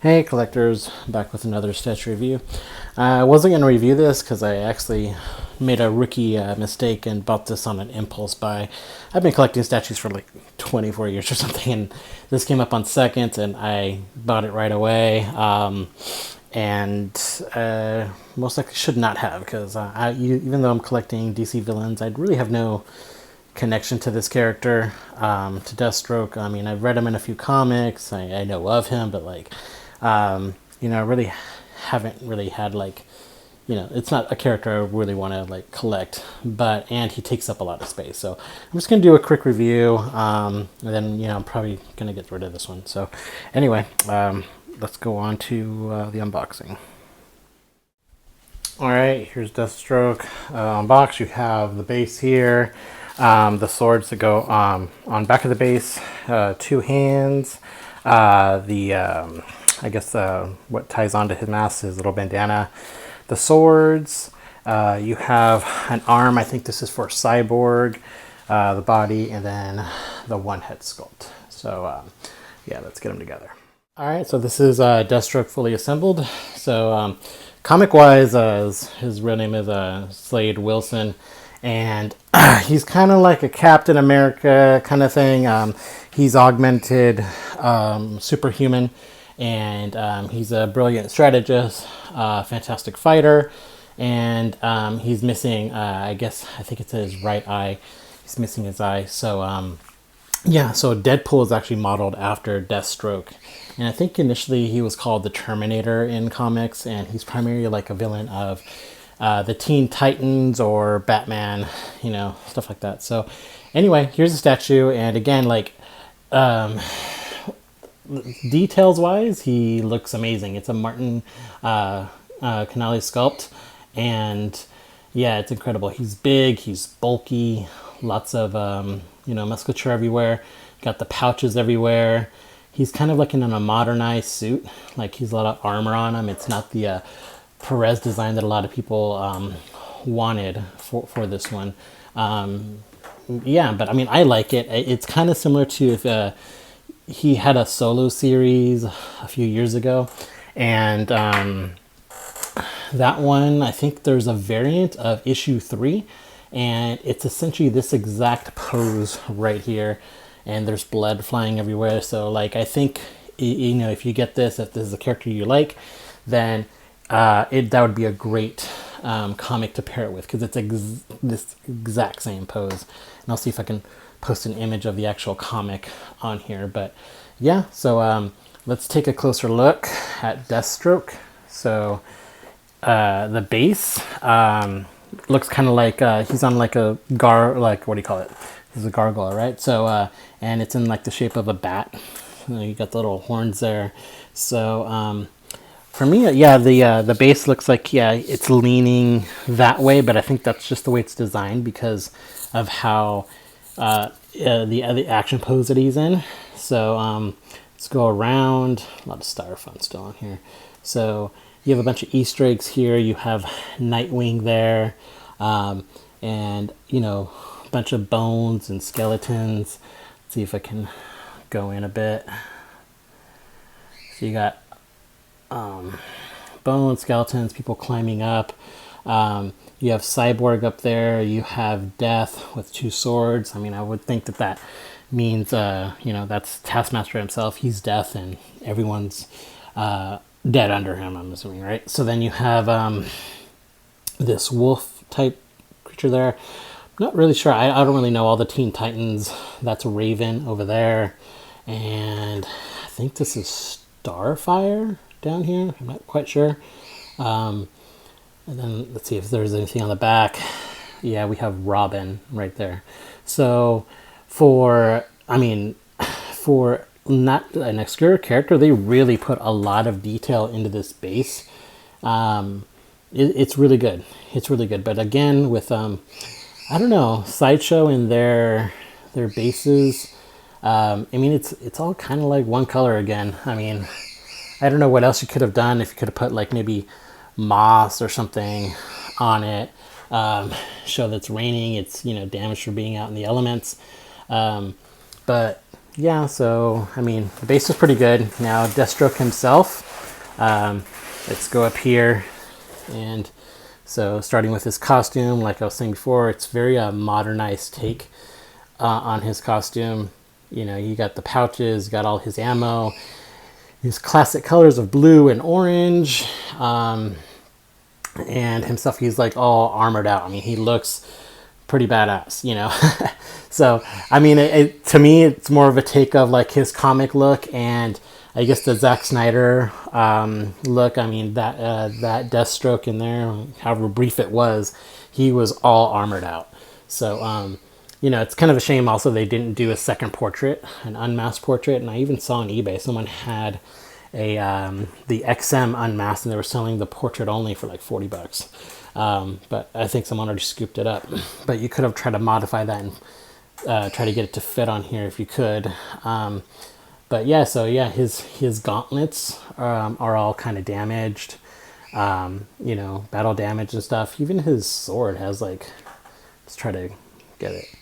Hey collectors, back with another statue review. I wasn't going to review this because I actually made a rookie mistake and bought this on an impulse buy. I've been collecting statues for like 24 years or something, and this came up on second and I bought it right away. And most likely should not have, because even though I'm collecting DC villains, I really have no connection to this character, to Deathstroke. I mean, I've read him in a few comics, I know of him, but like, I really haven't really had like, it's not a character I really want to like collect, and he takes up a lot of space. So I'm just going to do a quick review, and then, I'm probably going to get rid of this one. So anyway, let's go on to the unboxing. Alright, here's Deathstroke unboxed. You have the base here, the swords that go on back of the base, two hands, I guess what ties onto his mask, his little bandana, the swords, you have an arm, I think this is for Cyborg, the body, and then the one head sculpt. So yeah, let's get them together. Alright, so this is Deathstroke fully assembled. So comic wise, his real name is Slade Wilson, and he's kind of like a Captain America kind of thing. He's augmented superhuman, and he's a brilliant strategist, fantastic fighter, and he's missing, I think it's his right eye. He's missing his eye. So yeah, so Deadpool is actually modeled after Deathstroke. And I think initially he was called the Terminator in comics, and he's primarily like a villain of the Teen Titans or Batman, stuff like that. So anyway, here's the statue, and again, like, details wise, he looks amazing. It's a Martin Canale sculpt, and yeah, it's incredible. He's big, he's bulky, lots of musculature everywhere, got the pouches everywhere. He's kind of like in a modernized suit, like he's a lot of armor on him. It's not the Perez design that a lot of people wanted for this one. Yeah, but I mean, I like it. It's kind of similar to if he had a solo series a few years ago, and that one, I think there's a variant of issue 3, and it's essentially this exact pose right here, and there's blood flying everywhere. So like, I think, if you get this, if this is a character you like, then that would be a great comic to pair it with, because it's this exact same pose. And I'll see if I can post an image of the actual comic on here. But yeah, so let's take a closer look at Deathstroke. So the base looks kind of like he's on like a what do you call it? This is a gargoyle, right? So and it's in like the shape of a bat. You got the little horns there. So for me, yeah, the base looks like, yeah, it's leaning that way, but I think that's just the way it's designed because of how the action pose that he's in. So let's go around. A lot of styrofoam still on here. So you have a bunch of Easter eggs here. You have Nightwing there, and a bunch of bones and skeletons. Let's see if I can go in a bit. So you got bones, skeletons, people climbing up. You have Cyborg up there. You have Death with two swords. I mean, I would think that means, that's Taskmaster himself. He's Death, and everyone's dead under him, I'm assuming, right? So then you have this wolf type creature there. Not really sure. I don't really know all the Teen Titans. That's Raven over there. And I think this is Starfire down here. I'm not quite sure. And then let's see if there's anything on the back. Yeah, we have Robin right there. So for not an obscure character, they really put a lot of detail into this base. It's really good. It's really good. But again, with I don't know, Sideshow and their bases, it's all kind of like one color again. I mean, I don't know what else you could have done. If you could have put like maybe moss or something on it, show that it's raining, it's damaged for being out in the elements. But yeah, so I mean, the base was pretty good. Now Deathstroke himself, Let's go up here. And so starting with his costume, like I was saying before, it's very modernized take on his costume. You know, you got the pouches, you got all his ammo, his classic colors of blue and orange, and himself, he's like all armored out. I mean, he looks pretty badass, you know. So, I mean, to me, it's more of a take of like his comic look and I guess the Zack Snyder look. I mean, that Deathstroke in there, however brief it was, he was all armored out. So, you know, it's kind of a shame also they didn't do a second portrait, an unmasked portrait. And I even saw on eBay someone had the XM unmasked and they were selling the portrait only for like $40. But I think someone already scooped it up. But you could have tried to modify that and try to get it to fit on here if you could. But yeah, so yeah, his gauntlets are all kind of damaged. You know, battle damage and stuff. Even his sword has like, let's try to get it.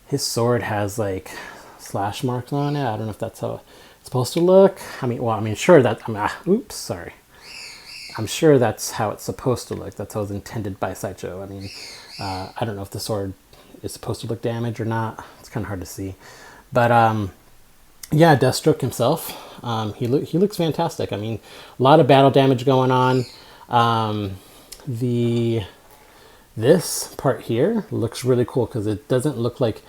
His sword has like slash marks on it. I don't know if that's how it's supposed to look. I mean, well, I mean, sure that, oops, sorry. I'm sure that's how it's supposed to look. That's how it's intended by Sideshow. I mean, I don't know if the sword is supposed to look damaged or not. It's kind of hard to see. But yeah, Deathstroke himself, he looks fantastic. I mean, a lot of battle damage going on. This part here looks really cool because it doesn't look like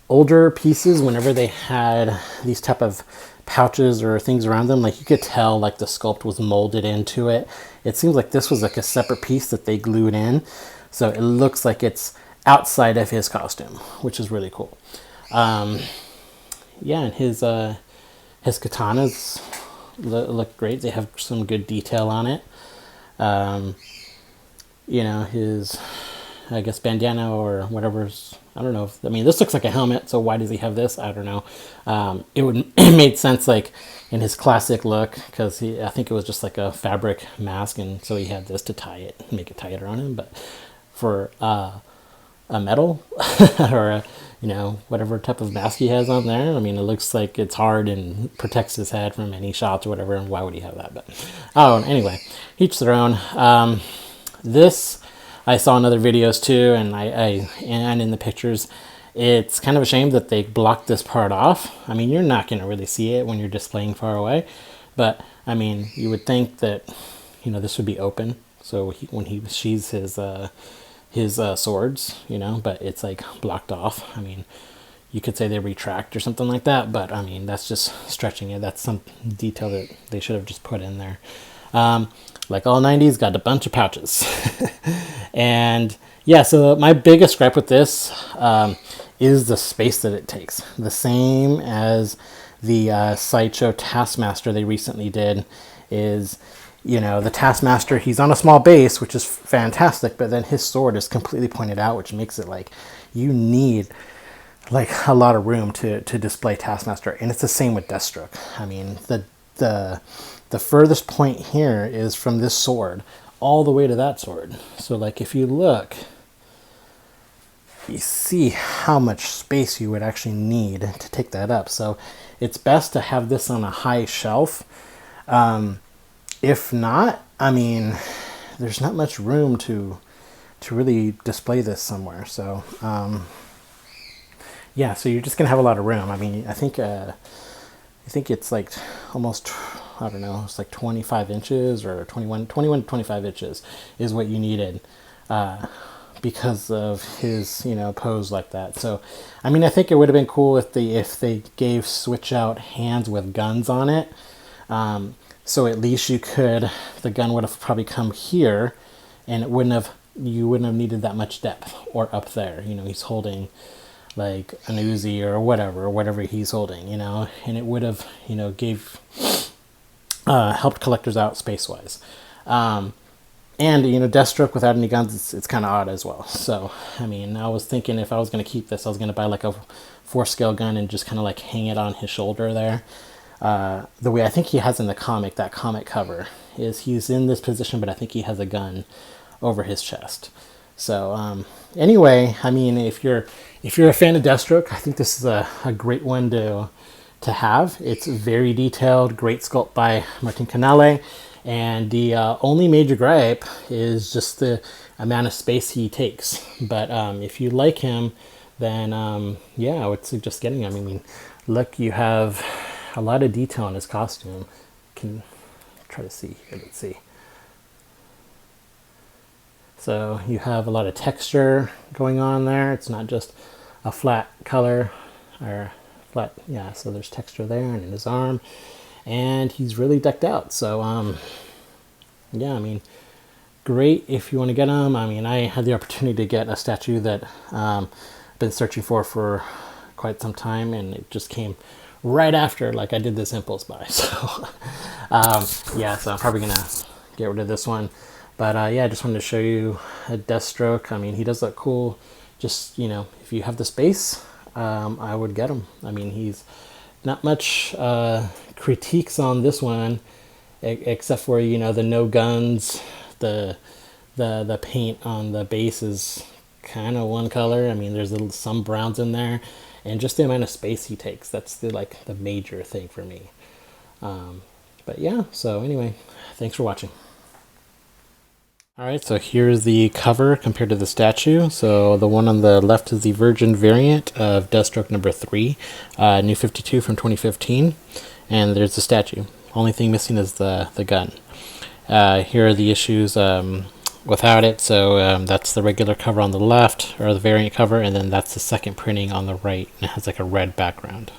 older pieces whenever they had these type of pouches or things around them. Like you could tell like the sculpt was molded into it. It seems like this was like a separate piece that they glued in. So it looks like it's outside of his costume, which is really cool. Yeah, and his katanas look great. They have some good detail on it. You know, his, I guess, bandana or whatever's, I don't know if, I mean, this looks like a helmet, so why does he have this? I don't know. It made sense, like, in his classic look, because I think it was just like a fabric mask, and so he had this to tie it, make it tighter on him, but for a metal, or you know, whatever type of mask he has on there, I mean, it looks like it's hard and protects his head from any shots or whatever, and why would he have that? But, oh, anyway, each their own. This, I saw in other videos too, and and in the pictures, it's kind of a shame that they blocked this part off. I mean, you're not going to really see it when you're displaying far away, but I mean, you would think that, you know, this would be open, so when he sheathes his swords, you know, but it's like blocked off. I mean, you could say they retract or something like that, but I mean, that's just stretching it. That's some detail that they should have just put in there. Like all 90s, got a bunch of pouches. And yeah, so my biggest gripe with this is the space that it takes. The same as the Sideshow Taskmaster they recently did is, you know, the Taskmaster, he's on a small base, which is fantastic, but then his sword is completely pointed out, which makes it like you need like a lot of room to display Taskmaster. And it's the same with Deathstroke. I mean, the furthest point here is from this sword all the way to that sword. So like if you look, you see how much space you would actually need to take that up. So it's best to have this on a high shelf. If not, I mean, there's not much room to really display this somewhere. So yeah, so you're just gonna have a lot of room. I mean, I think it's like almost, I don't know, it's like 25 inches or 21 to 25 inches is what you needed because of his, you know, pose like that. So, I mean, I think it would have been cool if they gave switch out hands with guns on it. So at least the gun would have probably come here and you wouldn't have needed that much depth or up there. You know, he's holding like an Uzi or whatever he's holding, you know, and it would have, you know, helped collectors out space-wise. And, you know, Deathstroke without any guns, it's kind of odd as well. So, I mean, I was thinking if I was going to keep this, I was going to buy like a 4-scale gun and just kind of like hang it on his shoulder there. The way I think he has in the comic, that comic cover, is he's in this position, but I think he has a gun over his chest. So, anyway, I mean, if you're a fan of Deathstroke, I think this is a great one to have. It's very detailed, great sculpt by Martin Canale, And the only major gripe is just the amount of space he takes. But if you like him, then yeah, I would suggest getting him. I mean, look, you have a lot of detail in his costume. Can try to see here. Let's see. So you have a lot of texture going on there. It's not just a flat color or flat. Yeah, so there's texture there and in his arm, and he's really decked out. So yeah, I mean, great if you want to get him. I mean, I had the opportunity to get a statue that I've been searching for quite some time, and it just came right after like I did this impulse buy. So yeah, so I'm probably gonna get rid of this one. But yeah, I just wanted to show you a Deathstroke. I mean, he does look cool. Just, you know, if you have the space, I would get him. I mean, he's not much critiques on this one, except for, you know, the no guns, the paint on the base is kind of one color. I mean, there's some browns in there, and just the amount of space he takes. That's the major thing for me. But yeah, so anyway, thanks for watching. Alright, so here's the cover compared to the statue. So the one on the left is the Virgin variant of Deathstroke number 3, New 52 from 2015. And there's the statue. Only thing missing is the gun. Here are the issues without it. So that's the regular cover on the left, or the variant cover, and then that's the second printing on the right, and it has like a red background.